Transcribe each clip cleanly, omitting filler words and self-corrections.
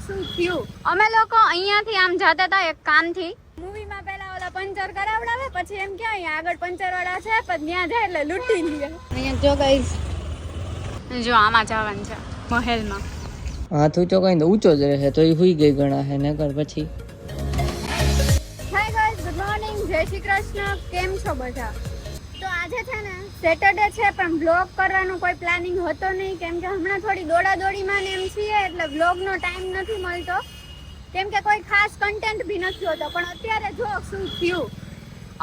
શું થયું. અમે લોકો અહીંયાથી આમ જતા હતા એક કામથી. મૂવીમાં પેલા ઓલા પંચર કરાવડાવે, પછી એમ કે અહીંયા આગળ પંચર વાળા છે, પણ ત્યાં જાય એટલે લૂંટી લે. અહીંયા જો ગાઈસ, જો આમાં જવાનું છે મહેલમાં. હાથ ઊંચો કઈ તો ઊંચો જ રહે, તો એ હુઈ ગઈ ગણા હે નકર પછી. હાય ગાઈસ, ગુડ મોર્નિંગ, જય શ્રી કૃષ્ણ. કેમ છો બધા? તો આજે છે ને સેટરડે છે, પણ બ્લોગ કરવાનો કોઈ પ્લાનિંગ હતો નહીં, કેમ કે હમણાં થોડી દોડાદોડીમાં ને એમ છીએ, એટલે બ્લોગનો ટાઈમ નથી મળતો, કેમ કે કોઈ ખાસ કન્ટેન્ટ બી નથી હોતો. પણ અત્યારે જો શું થયું.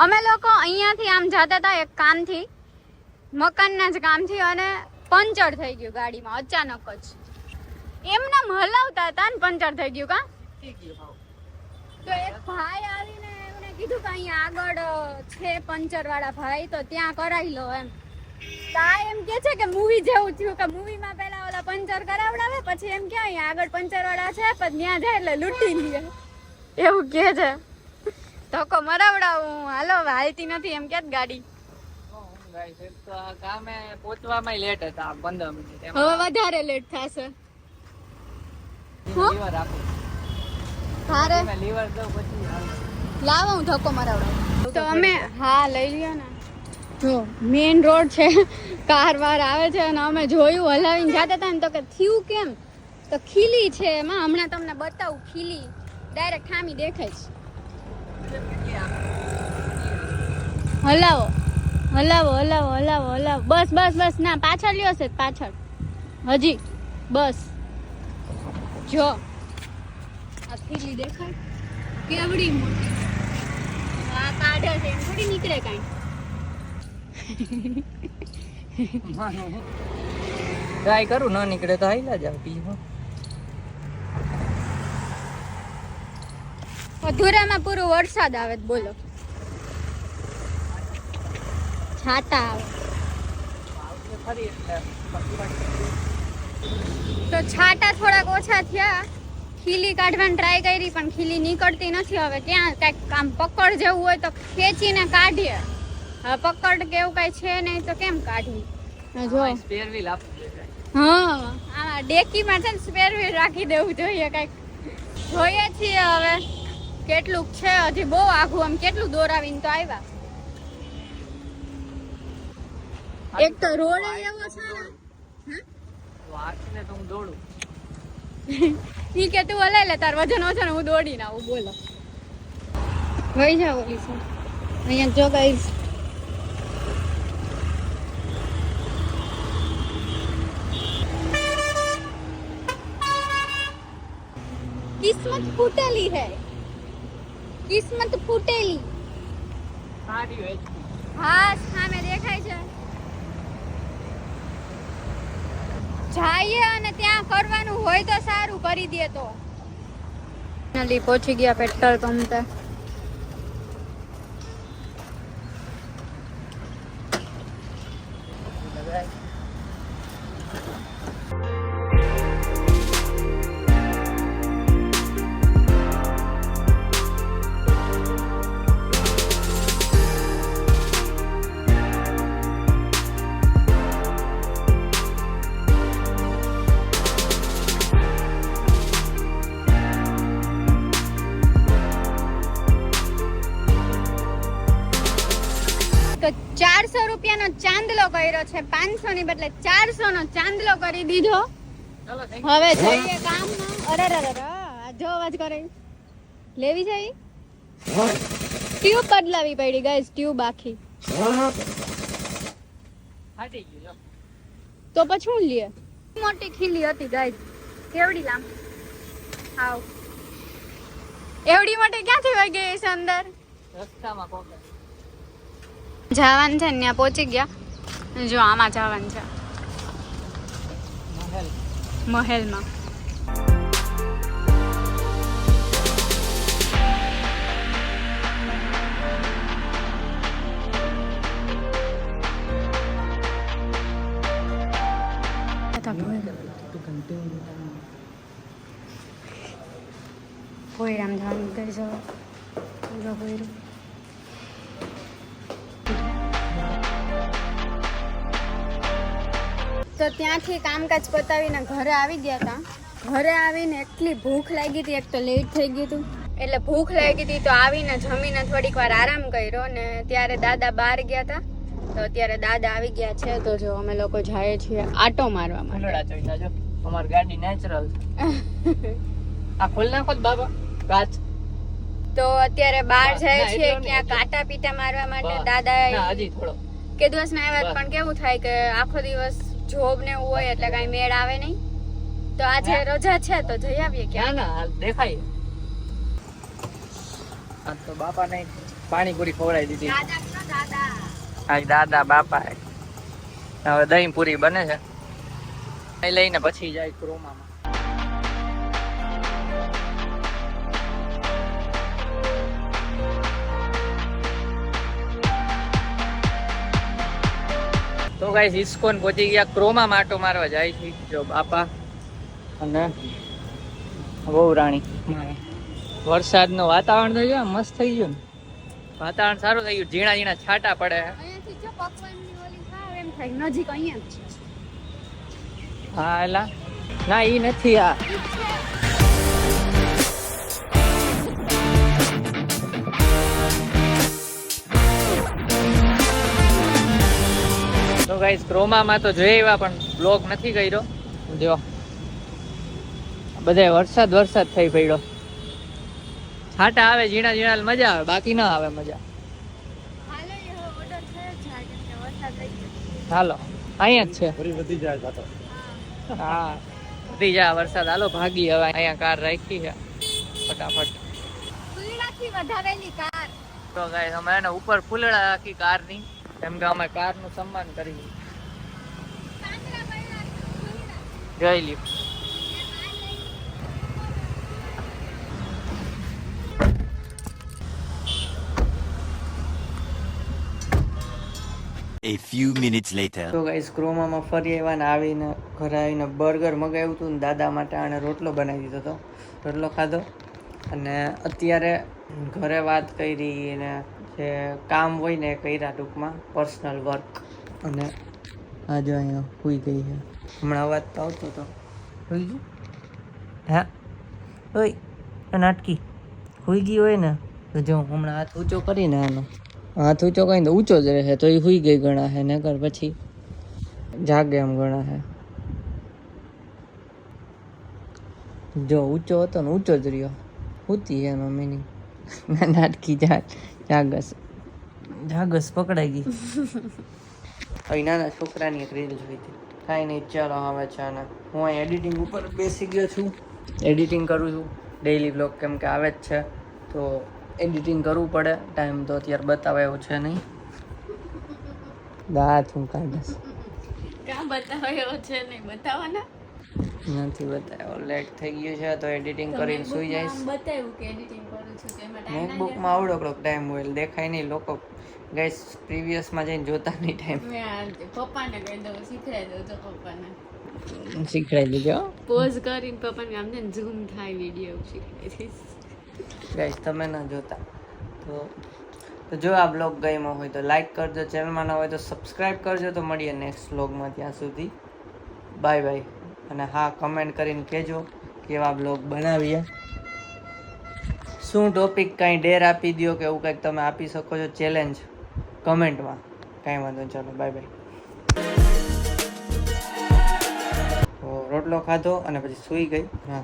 અમે લોકો અહીંયાથી આમ જતા હતા એક કામથી, મકાનના જ કામથી, અને પંચર થઈ ગયું ગાડીમાં અચાનક જ. એમને હલાવતા હતા ને પંચર થઈ ગયું. કા તો એક ભાઈ આવીને એમને કીધું કે અહીંયા આગળ છે પંચર વાળા ભાઈ, તો ત્યાં કરાવી લો એમ. તા એમ કે છે કે મૂવી જેવું થયું, કે મૂવીમાં પેલા ઓલા પંચર કરાવડાવે, પછી એમ કે અહીંયા આગળ પંચર વાળા છે, પણ ત્યાં જાય એટલે લૂંટી લે, એવું કે છે. ધક્કો મરાવડાવું, હાલો હાલતી નથી એમ કે ગાડી. કામે પહોંચવામાં લેટ હતા 15 મિનિટ. હવે વધારે લેટ થશે. લીવર આપો. હારે લીવર દો પછી લાવો, હું ધક્કો મરાવડાવું. તો અમે હા લઈ લ્યો ને. જો મેઇન રોડ છે, કાર વાર આવે છે, અને અમે જોયું હલાવીને જતા હતા ને, તો કે થયું કેમ, તો ખીલી છે એમાં. હમણાં તમને બતાવું, ખીલી ડાયરેક્ટ ખામી દેખાય છે. હલાવો હલાવો હલાવો હલાવો હલાવો, બસ બસ બસ. ના પાછળ લ્યો છે, પાછળ હજી, બસ. જો આ ખીલી દેખાય કેવડી મોટી. આ કાઢે છે, એમ થોડી નીકળે કાંઈ. ટ્રાય કરું, ન નીકળે તો હાઈલા જાવ પીવો. અધૂરામાં પૂરું વરસાદ આવે તો બોલો, છાતા આવે તો છાટા થોડાક ઓછા થયા. ખીલી કાઢવાની ટ્રાય કરી, પણ ખીલી નીકળતી નથી. હવે ક્યાં કાંઈક આમ પકડ જેવું હોય તો ખેંચીને કાઢીએ. હવે પકડ કે એવું કાંઈ છે નહીં, તો કેમ કાઢવી? જો સ્પેર વ્હીલ આપી દેજો. હા, આ ડેકીમાં છે ને સ્પેર વ્હીલ રાખી દેવું જોઈએ. કાંઈક જોઈએ છીએ હવે કેટલું છે. હજી બહુ આઘું, આમ કેટલું દોરાવીને તો આવ્યા. એક તો રોડ એવો છે ને, વાંચને તો હું દોડું. ઈ કે તું હલાઈ લે, તાર વજન ઓછો ને હું દોડીને આવું. બોલો, વહી જાવ ઓલી છે. અહીંયા જો ગાઈસ, કિસ્મત ફૂટેલી હે, કિસ્મત ફૂટેલી. સારી હોય. હા, સામે દેખાય છે. જઈએ અને ત્યાં કરવાનું હોય તો સારું, કરી દે તો. ફાઇનલી પહોંચી ગયા પેટ્રોલ પંપે. તો 400 રૂપિયાનો ચાંદલો કર્યો છે, 500 ની બદલે 400 નો ચાંદલો કરી દીધો. હવે જઈએ કામમાં. અરે આ જો અવાજ કરે, લેવી છે. ટ્યુબ બદલાવી પડી ગાઈસ, ટ્યુબ આખી. તો પછી હું લે. મોટી ખીલી હતી ગાઈસ, કેવડી લાંબી. આવ એવડી મોટી ક્યાંથી વહી ગઈ છે અંદર? રસ્તામાં કોકે જવાનું છે ને, ત્યાં પહોંચી ગયા. જો આમાં જવાનું છે મહેલમાં. કોઈ રામ જવાનું કરી જાઓ. તો ત્યાંથી કામકાજ પતાવીને ઘરે આવી ગયા હતા. ઘરે આવીને એટલી ભૂખ લાગી હતી, એક તો લેટ થઈ ગયું હતું એટલે ભૂખ લાગી હતી તો આવીને જમીને થોડીક વાર આરામ કર્યો ને ત્યારે દાદા બહાર ગયા હતા. તો અત્યારે દાદા આવી ગયા છે તો જો અમે લોકો જાય છીએ આટો મારવા માટે. ફૂલડા ચોઈતા જો અમારી ગાડી નેચરલ આ ખોલ નાખો જ બાબા કાચ. તો અત્યારે બહાર જાય ના, છીએ એટલો નહીં, ક્યાં એટલો. કાંટા પીટા મારવા માટે. ના, દાદા હજી થોડો કે દિવસ ના આવ્યા બસ. પણ કેવું થાય કે આખો દિવસ જોબ ને એવું હોય એટલે કઈ મેળ આવે નહીં. તો આજે હા. રજા છે તો જઈ આવીએ ક્યાં. ના હાલ દેખાય. આ તો બાપા ને પાણીપુરી ખવડાવી દીધી. દાદા તો દાદા. આ દાદા બાપા હવે દહીં પૂરી બને છે એ લઈને પછી જાય ક્રોમામાં. તો ગાઈસ ઇસ્કોન પહોંચી ગયા, ક્રોમા માટો મારવા જાય છે જો બાપા અને વહુ રાણી. વરસાદનું વાતાવરણ થઈ ગયું, મસ્ત થઈ ગયું ને વાતાવરણ સારું થઈ ગયું, ઝીણા ઝીણા છાંટા પડે. અહીંયાથી જો પકવાનની ઓલી ખાવ એમ થાય નજીક અહીંયા જ છે. હા એલા ના ઈ નથી આ તો ગાઈસ ક્રોમામાં તો જોઈ આવ્યા પણ બ્લોગ નથી કર્યો. જો બધાય વરસાદ થઈ પડ્યો, છાંટા આવે ઝીણા ઝીણા મજા આવે, બાકી ના આવે મજા. હાલો એ હવે ઓર્ડર થયો છે આજે કે વરસાદ થઈ ગયો. હાલો અહીંયા જ છે. ફરી વધી જાય પાછો. હા વધી જાય વરસાદ. હાલો ભાગી હવે, અહીંયા કાર રાખી છે ફટાફટ. ફૂલડાથી વધારેલી કાર. તો ગાઈસ અમે એને ઉપર ફૂલડા રાખી કારની, કેમ કે અમે કારનું સન્માન કરી. કાંકરા પડ્યા છે, ફૂલડા. જોઈ લ્યો. A few minutes later. તો ગાઈસ ક્રોમામાં ફરી આવ્યા ને આવીને ઘરે આવીને બર્ગર મગાવ્યું હતું ને દાદા માટે આને રોટલો બનાવી દીધો હતો. રોટલો ખાધો અને અત્યારે ઘરે વાત કરી ને જે કામ હોય ને એ કર્યા ટૂંકમાં પર્સનલ વર્ક. અને આ જો અહીંયા સૂઈ ગઈ છે, હમણાં અવાજ તો આવતો હતો. સૂઈ ગઈ? હા ઓય નાટકી સૂઈ ગઈ હોય ને તો જો હમણાં હાથ ઊંચો કરીને આનો હાથ ઊંચો કરીને તો ઊંચો જ રહે, તો એ સુઈ ગઈ ગણા હે, નકર પછી જાગે એમ ગણા હે. જો ઊંચો હતો ને ઊંચો જ રહ્યો, સૂતી એનો મિનિંગ. નાટકી જાગસ પકડાઈ ગઈ. હવે નાના છોકરાની એક રીલ જોઈ હતી. કાંઈ નહીં, ચાલો હવે છે ને હું અહીં એડિટિંગ ઉપર બેસી ગયો છું, એડિટિંગ કરું છું ડેઈલી બ્લોગ, કેમ કે આવે જ છે તો એડિટિંગ કરવું પડે. ટાઈમ તો અત્યારે બતાવે એવું છે નહીં. દાંત હું કાઢીશ, કાં બતાવ્યો છે નહીં બતાવવાના. નથી બતાવ્યો, લેટ થઈ ગયું છે તો એડિટિંગ કરીને સુઈ જઈશ. બતાવ્યું કે એડિટિંગ કરું છું તો એમાં ટાઈમ મેકબુકમાં આવડો ટાઈમ હોય દેખાય નહીં, લોકો ગાઈસ પ્રીવિયસમાં જઈને જોતા નહીં ટાઈમ. પપ્પાને કહી દઉં શીખડાવી દઉં તો પપ્પાને શીખડાઈ દીધો પોઝ કરીને પપ્પાને આમ ને ઝૂમ થાય વિડીયો શીખડાવી દઈશ. ગાઈસ તમે ના જોતા તો જો આ બ્લોગ ગમ્યો હોય તો લાઈક કરજો, ચેનલમાં ન હોય તો સબસ્ક્રાઈબ કરજો. તો મળીએ નેક્સ્ટ બ્લોગમાં, ત્યાં સુધી બાય બાય. અને હા કમેન્ટ કરીને કહેજો કેવા બ્લોગ બનાવીએ, શું ટોપિક કાંઈ ડેર આપી દો કે એવું કંઈક તમે આપી શકો છો ચેલેન્જ કમેન્ટમાં. કાંઈ વાંધો નહીં, ચાલો બાય બાય. રોટલો ખાધો અને પછી સૂઈ ગઈ. હા